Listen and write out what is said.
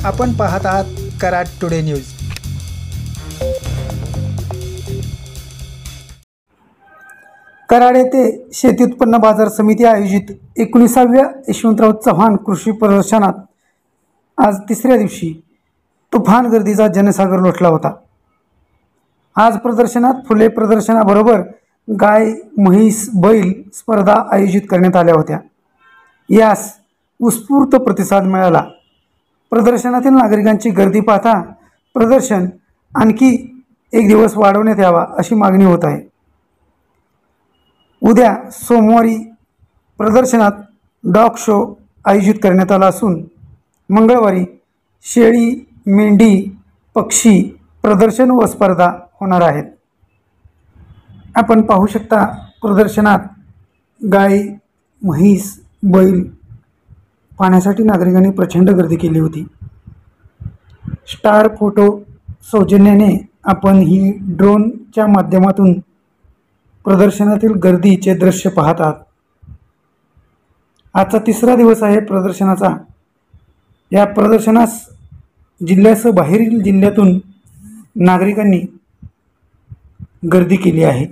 आपण पाहत आहात कराड टुडे न्यूज। कराड येथे शेती उत्पन्न बाजार समिती आयोजित 19व्या यशवंतराव चव्हाण कृषी प्रदर्शनात आज तिसऱ्या दिवशी तुफान गर्दीचा जनसागर लोटला होता। आज प्रदर्शनात फुले प्रदर्शनाबरोबर गाय, म्हैस, बैल स्पर्धा आयोजित करण्यात आल्या होत्या। यास उत्स्फूर्त प्रतिसाद मिळाला। प्रदर्शनातील नागरिकांची गर्दी पाहता प्रदर्शन आणखी एक दिवस वाढवण्यात यावा अशी मागणी होत आहे। उद्या सोमवारी प्रदर्शनात डॉग शो आयोजित करण्यात आला असून मंगळवारी शेळी, मेंढी, पक्षी प्रदर्शन व स्पर्धा होणार आहेत। आपण पाहू शकता प्रदर्शनात गाय, म्हैस, बैल पाहण्यासाठी नागरिकांनी प्रचंड गर्दी केली होती। स्टार फोटो सौजन्याने आपण ही ड्रोनच्या माध्यमातून प्रदर्शनातील गर्दीचे दृश्य पाहत आहात। आजचा तिसरा दिवस आहे प्रदर्शनाचा। या प्रदर्शनास जिल्ह्यासह बाहेरील जिल्ह्यातून नागरिकांनी गर्दी केली आहे।